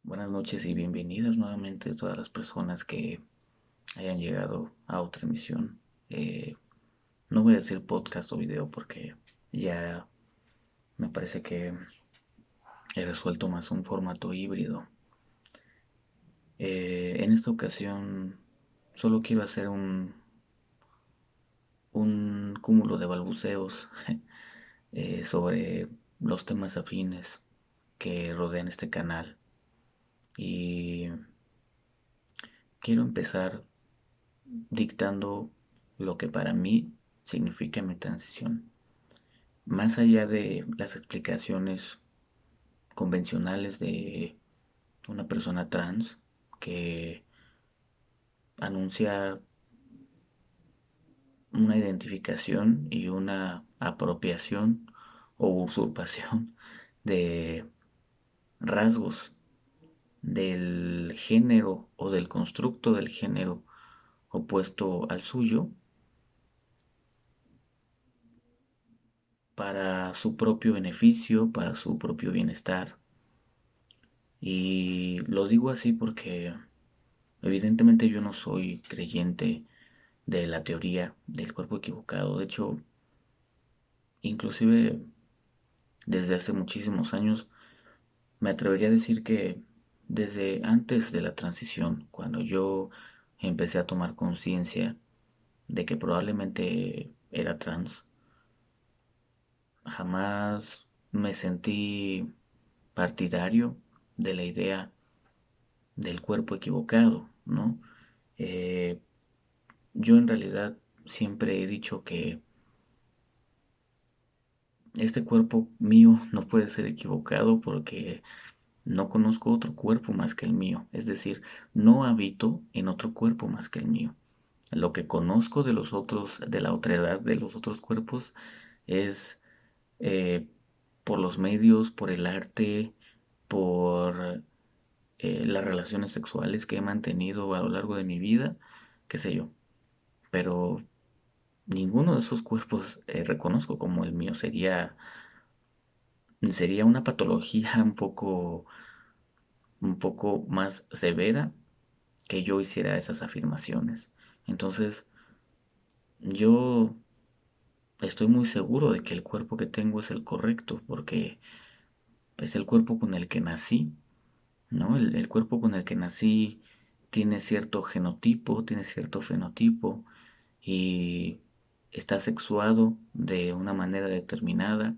Buenas noches y bienvenidas nuevamente a todas las personas que hayan llegado a otra emisión. Eh, no voy a decir podcast o video porque ya me parece que he resuelto más un formato híbrido. En esta ocasión solo quiero hacer un cúmulo de balbuceos sobre los temas afines que rodean este canal. Y quiero empezar dictando lo que para mí significa mi transición. Más allá de las explicaciones convencionales de una persona trans que anuncia una identificación y una apropiación o usurpación de rasgos del género o del constructo del género opuesto al suyo para su propio beneficio, para su propio bienestar. Y lo digo así porque evidentemente yo no soy creyente de la teoría del cuerpo equivocado. De hecho, inclusive desde hace muchísimos años me atrevería a decir que desde antes de la transición, cuando yo empecé a tomar conciencia de que probablemente era trans, jamás me sentí partidario de la idea del cuerpo equivocado, ¿no? Eh, yo en realidad siempre he dicho que este cuerpo mío no puede ser equivocado porque no conozco otro cuerpo más que el mío, es decir, no habito en otro cuerpo más que el mío. Lo que conozco de los otros, de la otredad de los otros cuerpos es eh, por los medios, por el arte, por las relaciones sexuales que he mantenido a lo largo de mi vida, qué sé yo. Pero ninguno de esos cuerpos reconozco como el mío. Sería una patología un poco más severa que yo hiciera esas afirmaciones. Entonces, yo estoy muy seguro de que el cuerpo que tengo es el correcto, porque es el cuerpo con el que nací, ¿no? El cuerpo con el que nací tiene cierto genotipo, tiene cierto fenotipo y está sexuado de una manera determinada.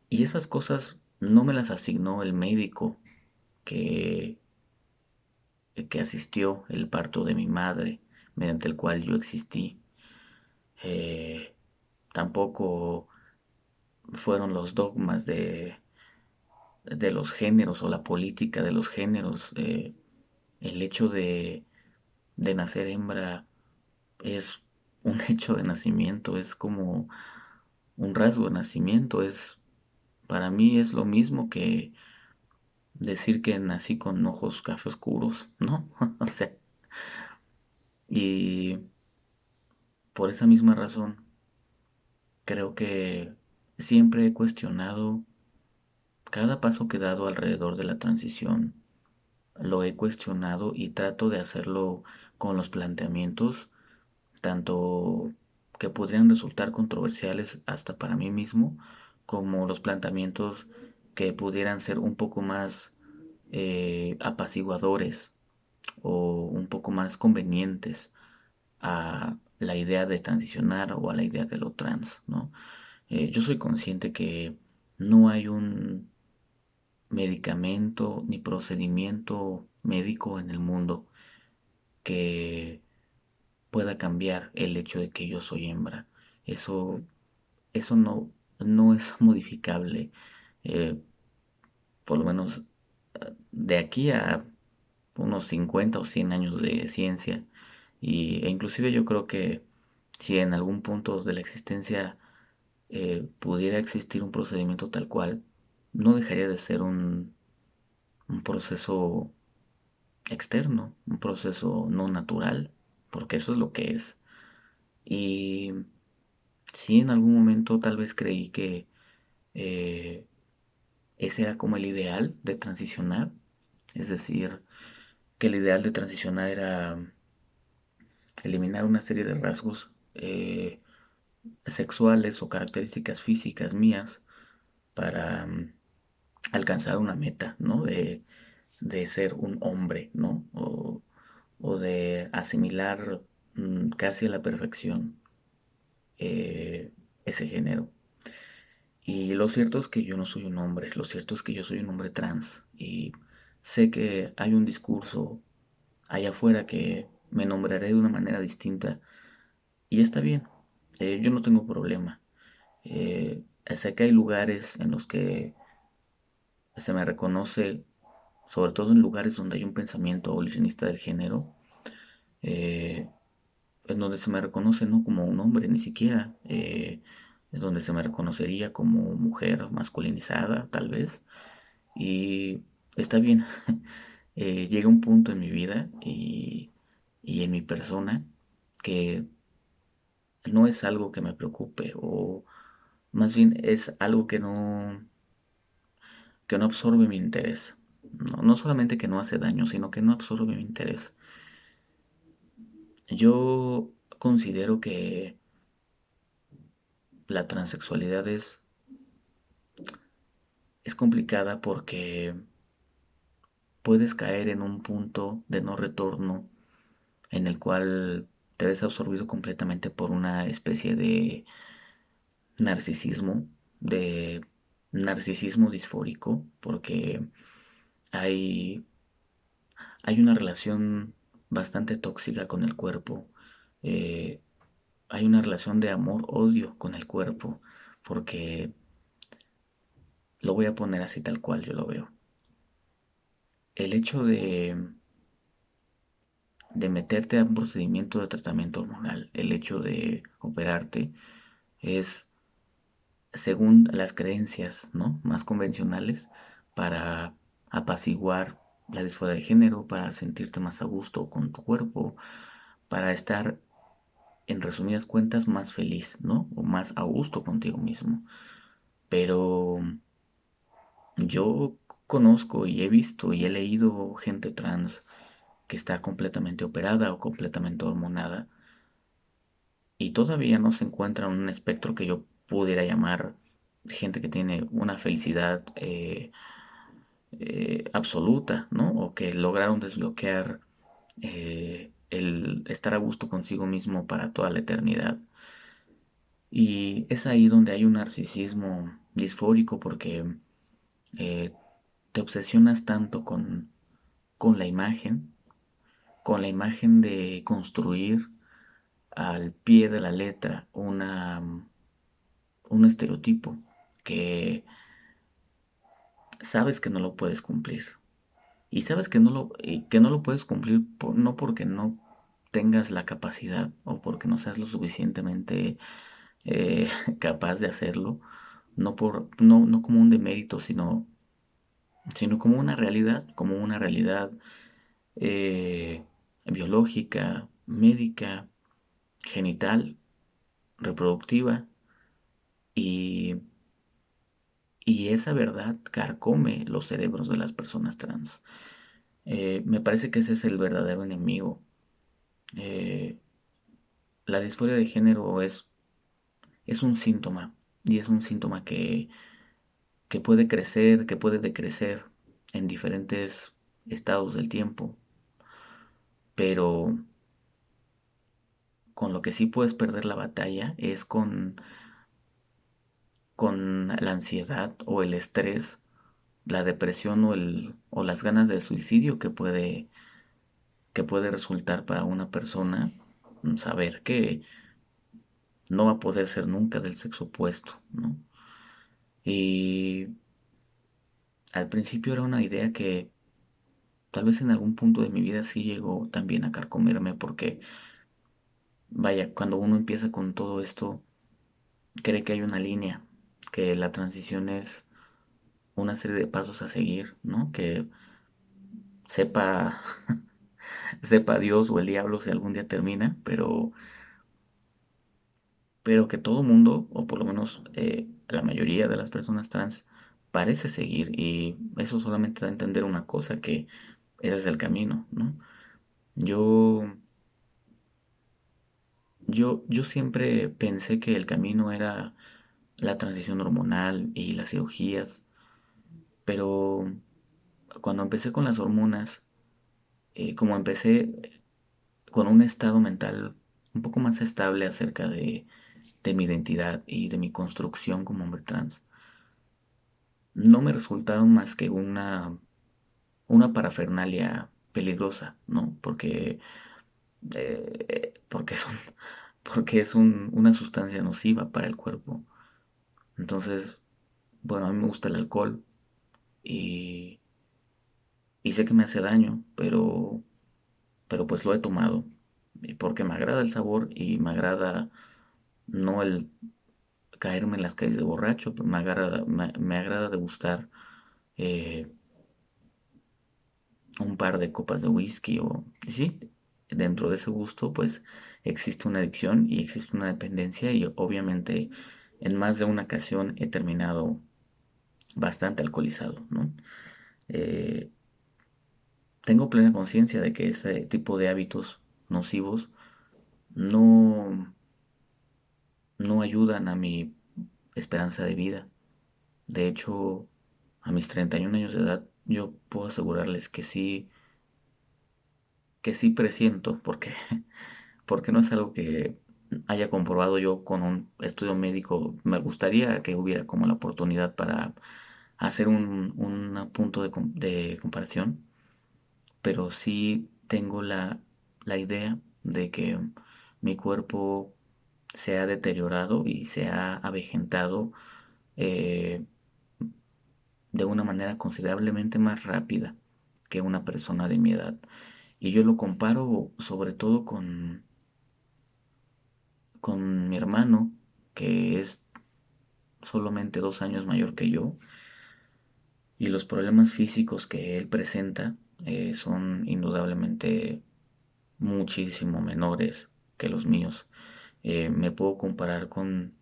Y esas cosas no me las asignó el médico que, que asistió el parto de mi madre, mediante el cual yo existí. Eh, tampoco fueron los dogmas de los géneros o la política de los géneros. El hecho de nacer hembra es un hecho de nacimiento, es como un rasgo de nacimiento, para mí es lo mismo que decir que nací con ojos café oscuros, ¿no? O sea, y por esa misma razón creo que siempre he cuestionado cada paso que he dado alrededor de la transición. Lo he cuestionado y trato de hacerlo con los planteamientos, tanto que podrían resultar controversiales hasta para mí mismo, como los planteamientos que pudieran ser un poco más apaciguadores o un poco más convenientes a la idea de transicionar o a la idea de lo trans, ¿no? Yo soy consciente que no hay un medicamento ni procedimiento médico en el mundo que pueda cambiar el hecho de que yo soy hembra. Eso, eso no es modificable. Eh, por lo menos de aquí a unos 50 o 100 años de ciencia. E inclusive yo creo que si en algún punto de la existencia pudiera existir un procedimiento tal cual, no dejaría de ser un proceso externo, un proceso no natural, porque eso es lo que es. Y sí, en algún momento tal vez creí que eh, ese era como el ideal de transicionar, Es decir, que el ideal de transicionar era eliminar una serie de rasgos sexuales o características físicas mías para alcanzar una meta, ¿no? De ser un hombre, ¿no? O de asimilar casi a la perfección eh, ese género. Y lo cierto es que yo no soy un hombre, lo cierto es que yo soy un hombre trans y sé que hay un discurso allá afuera que me nombraré de una manera distinta y está bien, yo no tengo problema. Sé que hay lugares en los que se me reconoce, sobre todo en lugares donde hay un pensamiento abolicionista del género, eh, en donde se me reconoce no como un hombre ni siquiera, en donde se me reconocería como mujer masculinizada tal vez, y está bien. Llega un punto en mi vida y en mi persona que no es algo que me preocupe, o más bien es algo que no absorbe mi interés. No, no solamente que no hace daño, sino que no absorbe mi interés. Yo considero que la transexualidad es complicada porque puedes caer en un punto de no retorno en el cual te ves absorbido completamente por una especie narcisismo, de narcisismo disfórico, porque hay, hay una relación bastante tóxica con el cuerpo. eh, Hay una relación de amor-odio con el cuerpo, porque lo voy a poner así tal cual yo lo veo. El hecho de meterte a un procedimiento de tratamiento hormonal, el hecho de operarte, es según las creencias, ¿no?, más convencionales, para apaciguar la disforia de género, para sentirte más a gusto con tu cuerpo, para estar, en resumidas cuentas, más feliz, ¿no? O más a gusto contigo mismo. Pero yo conozco y he visto y he leído gente trans que está completamente operada o completamente hormonada y todavía no se encuentra en un espectro que yo pudiera llamar gente que tiene una felicidad absoluta, ¿no? O que lograron desbloquear el estar a gusto consigo mismo para toda la eternidad. Y es ahí donde hay un narcisismo disfórico porque eh, te obsesionas tanto con con la imagen de construir al pie de la letra un estereotipo que sabes que no lo puedes cumplir. Y sabes que no lo puedes cumplir no porque no tengas la capacidad o porque no seas lo suficientemente eh, capaz de hacerlo, no como un demérito, sino como una realidad eh, biológica, médica, genital, reproductiva, y, y esa verdad carcome los cerebros de las personas trans. Me parece que ese es el verdadero enemigo. Eh, la disforia de género es un síntoma, y es un síntoma que puede crecer, que puede decrecer en diferentes estados del tiempo, pero con lo que sí puedes perder la batalla es con la ansiedad o el estrés, la depresión o las ganas de suicidio que puede resultar para una persona saber que no va a poder ser nunca del sexo opuesto, ¿no? Y al principio era una idea que tal vez en algún punto de mi vida sí llegó también a carcomerme porque, vaya, cuando uno empieza con todo esto, cree que hay una línea, que la transición es una serie de pasos a seguir, ¿no? Que sepa, sepa Dios o el diablo si algún día termina, pero que todo mundo, o por lo menos la mayoría de las personas trans, parece seguir y eso solamente da a entender una cosa, que ese es el camino, ¿no? Yo, yo siempre pensé que el camino era la transición hormonal y las cirugías, pero cuando empecé con las hormonas, como empecé con un estado mental un poco más estable acerca de mi identidad y de mi construcción como hombre trans, no me resultaron más que una parafernalia peligrosa, ¿no? Porque son, porque es una sustancia nociva para el cuerpo. Entonces, bueno, a mí me gusta el alcohol y, y sé que me hace daño, pero pues lo he tomado porque me agrada el sabor y me agrada no el caerme en las calles de borracho, pero me agrada degustar eh, un par de copas de whisky o sí, dentro de ese gusto pues existe una adicción y existe una dependencia y obviamente en más de una ocasión he terminado bastante alcoholizado, ¿no? Eh, Tengo plena conciencia de que ese tipo de hábitos nocivos no, no ayudan a mi esperanza de vida. De hecho, a mis 31 años de edad, yo puedo asegurarles que sí presiento, porque, porque no es algo que haya comprobado yo con un estudio médico. Me gustaría que hubiera como la oportunidad para hacer un punto de comparación, pero sí tengo la idea de que mi cuerpo se ha deteriorado y se ha avejentado eh, de una manera considerablemente más rápida que una persona de mi edad. Y yo lo comparo sobre todo con mi hermano, que es solamente 2 años mayor que yo, y los problemas físicos que él presenta son indudablemente muchísimo menores que los míos. Me puedo comparar con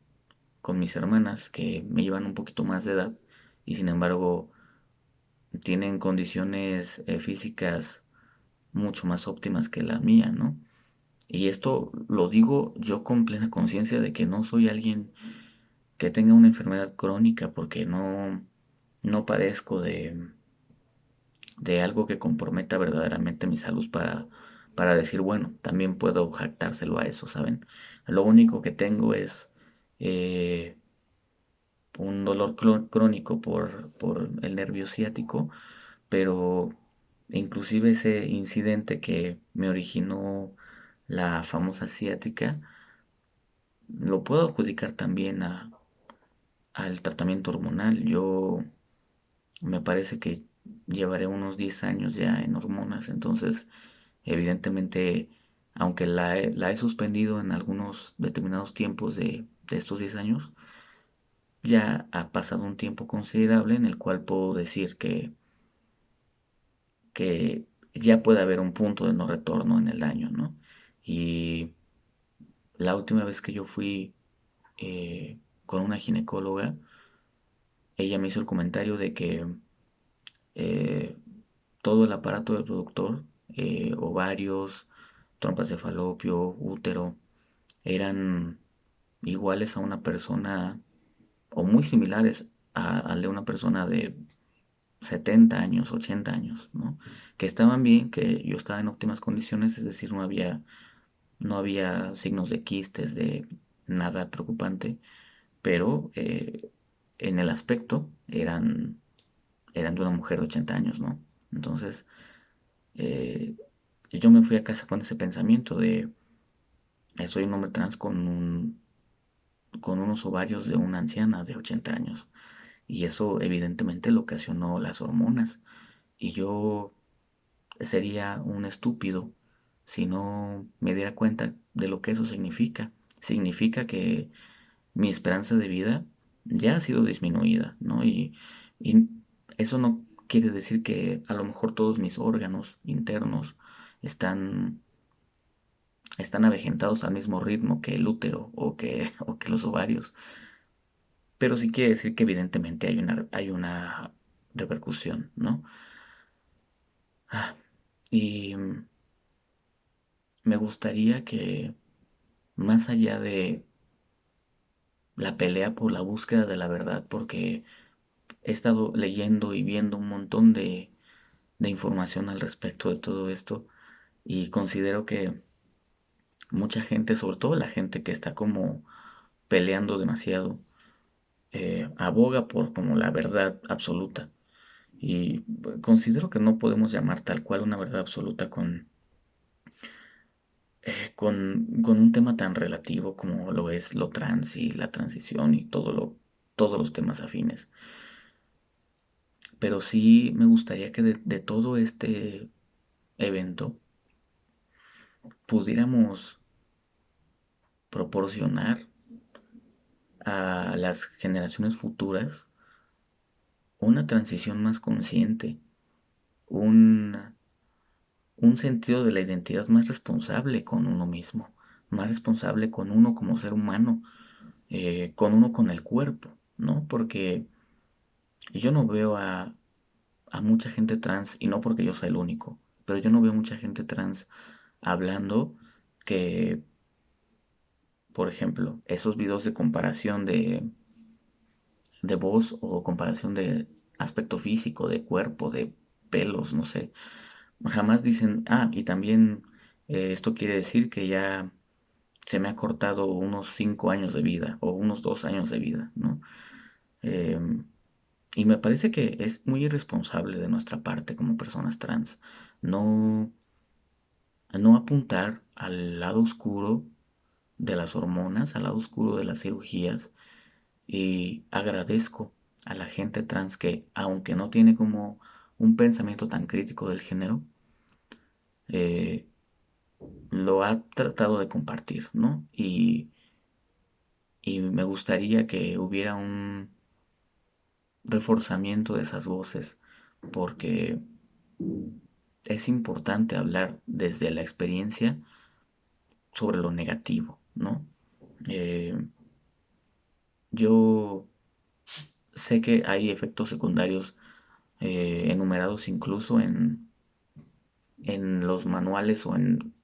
mis hermanas, que me llevan un poquito más de edad, y sin embargo tienen condiciones físicas mucho más óptimas que la mía, ¿no? Y esto lo digo yo con plena conciencia de que no soy alguien que tenga una enfermedad crónica, porque no padezco de algo que comprometa verdaderamente mi salud para decir, bueno, también puedo jactárselo a eso, ¿saben? Lo único que tengo es eh, un dolor crónico por el nervio ciático, pero inclusive ese incidente que me originó la famosa ciática, lo puedo adjudicar también al tratamiento hormonal. Yo me parece que llevaré unos 10 años ya en hormonas, entonces evidentemente, aunque la he suspendido en algunos determinados tiempos de estos 10 años, ya ha pasado un tiempo considerable en el cual puedo decir que ya puede haber un punto de no retorno en el daño, ¿no? Y la última vez que yo fui con una ginecóloga, ella me hizo el comentario de que eh, todo el aparato reproductor, ovarios, trompas de falopio, útero, eran iguales a una persona o muy similares al de una persona de 70 años, 80 años, ¿no? Que estaban bien, que yo estaba en óptimas condiciones, es decir, no había signos de quistes, de nada preocupante, pero en el aspecto eran de una mujer de 80 años, ¿no? Entonces, eh, yo me fui a casa con ese pensamiento de, soy un hombre trans con unos ovarios de una anciana de 80 años. Y eso evidentemente lo ocasionó las hormonas. Y yo sería un estúpido si no me diera cuenta de lo que eso significa. Significa que mi esperanza de vida ya ha sido disminuida, ¿no? Y eso no quiere decir que a lo mejor todos mis órganos internos están, están avejentados al mismo ritmo que el útero o que los ovarios. pero sí quiere decir que evidentemente hay una repercusión, ¿no? Ah, y me gustaría que más allá de la pelea por la búsqueda de la verdad, porque he estado leyendo y viendo un montón de información al respecto de todo esto y considero que mucha gente, sobre todo la gente que está como peleando demasiado, aboga por como la verdad absoluta. Y considero que no podemos llamar tal cual una verdad absoluta con un tema tan relativo como lo es lo trans y la transición y todos los temas afines. Pero sí me gustaría que de todo este evento pudiéramos proporcionar a las generaciones futuras una transición más consciente, un, un sentido de la identidad más responsable con uno mismo, más responsable con uno como ser humano, con uno con el cuerpo, ¿no? Porque yo no veo a mucha gente trans, y no porque yo sea el único, pero yo no veo mucha gente trans hablando que, por ejemplo, esos videos de comparación de voz o comparación de aspecto físico, de cuerpo, de pelos, no sé, jamás dicen, y también esto quiere decir que ya se me ha cortado unos 5 años de vida o unos 2 años de vida, ¿no? Em, y me parece que es muy irresponsable de nuestra parte como personas trans no, no apuntar al lado oscuro de las hormonas, al lado oscuro de las cirugías. Y agradezco a la gente trans que, aunque no tiene como un pensamiento tan crítico del género, eh, lo ha tratado de compartir, ¿no? Y me gustaría que hubiera un reforzamiento de esas voces, porque es importante hablar desde la experiencia sobre lo negativo, ¿no? Eh, yo sé que hay efectos secundarios enumerados incluso en los manuales o en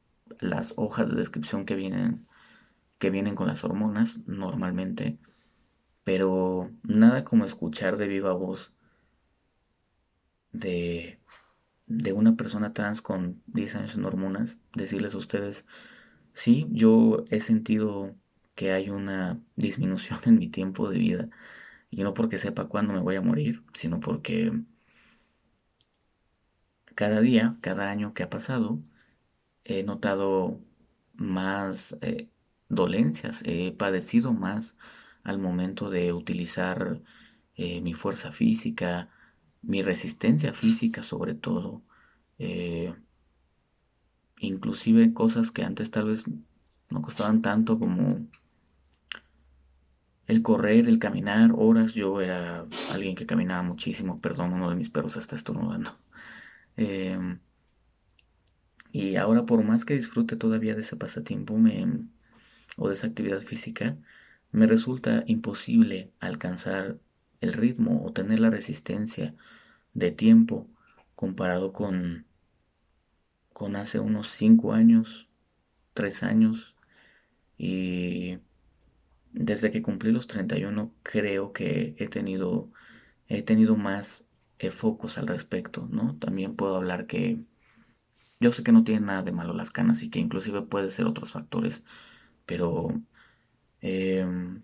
las hojas de descripción que vienen con las hormonas normalmente, pero nada como escuchar de viva voz de, de una persona trans con 10 años en hormonas, decirles a ustedes, sí, yo he sentido que hay una disminución en mi tiempo de vida, y no porque sepa cuándo me voy a morir, sino porque cada día, cada año que ha pasado, he notado más dolencias, he padecido más al momento de utilizar mi fuerza física, mi resistencia física sobre todo, eh, inclusive cosas que antes tal vez no costaban tanto como el correr, el caminar horas. Yo era alguien que caminaba muchísimo, perdón, uno de mis perros está estornudando. Em, y ahora por más que disfrute todavía de ese pasatiempo, o de esa actividad física, me resulta imposible alcanzar el ritmo o tener la resistencia de tiempo comparado con hace unos 5 años, 3 años. Y desde que cumplí los 31 creo que he tenido más focos al respecto, ¿no? También puedo hablar que yo sé que no tiene nada de malo las canas y que inclusive puede ser otros factores, pero em,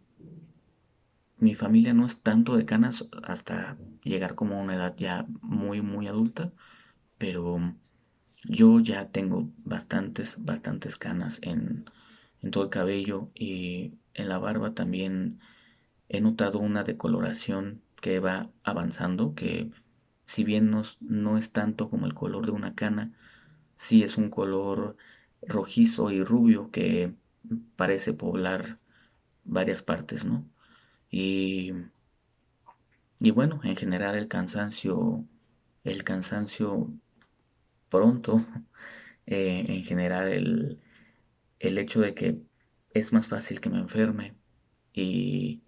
mi familia no es tanto de canas hasta llegar como a una edad ya muy, muy adulta, pero yo ya tengo bastantes canas en todo el cabello y en la barba también he notado una decoloración que va avanzando, que si bien no es tanto como el color de una cana, sí es un color rojizo y rubio que parece poblar varias partes, ¿no? Y Y bueno, en general el cansancio pronto, en general el hecho de que es más fácil que me enferme y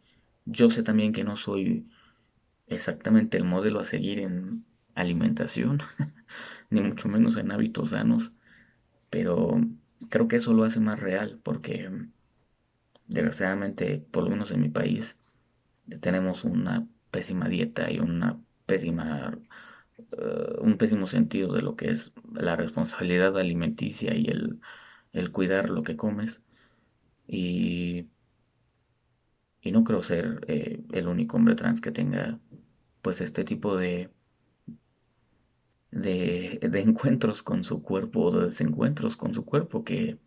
Yo sé también que no soy exactamente el modelo a seguir en alimentación, ni mucho menos en hábitos sanos, pero creo que eso lo hace más real, porque desgraciadamente, por lo menos en mi país, tenemos una pésima dieta y un pésimo sentido de lo que es la responsabilidad alimenticia y el cuidar lo que comes. Y, y no creo ser el único hombre trans que tenga pues este tipo de encuentros con su cuerpo o de desencuentros con su cuerpo que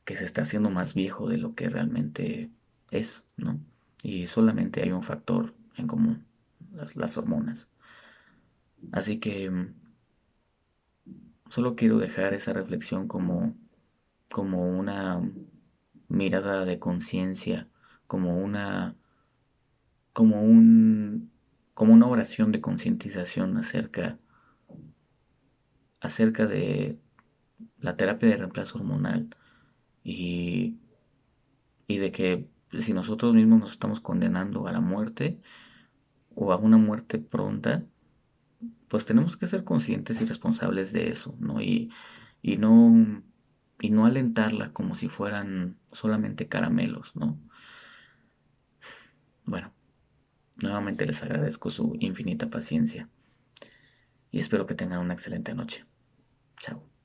se está haciendo más viejo de lo que realmente es, ¿no? Y solamente hay un factor en común, las hormonas. Así que solo quiero dejar esa reflexión como una mirada de conciencia, como una, como un, como una oración de concientización acerca de la terapia de reemplazo hormonal y, y de que si nosotros mismos nos estamos condenando a la muerte o a una muerte pronta, pues tenemos que ser conscientes y responsables de eso, ¿no? Y no, y no alentarla como si fueran solamente caramelos, ¿no? Bueno, nuevamente les agradezco su infinita paciencia y espero que tengan una excelente noche. Chao.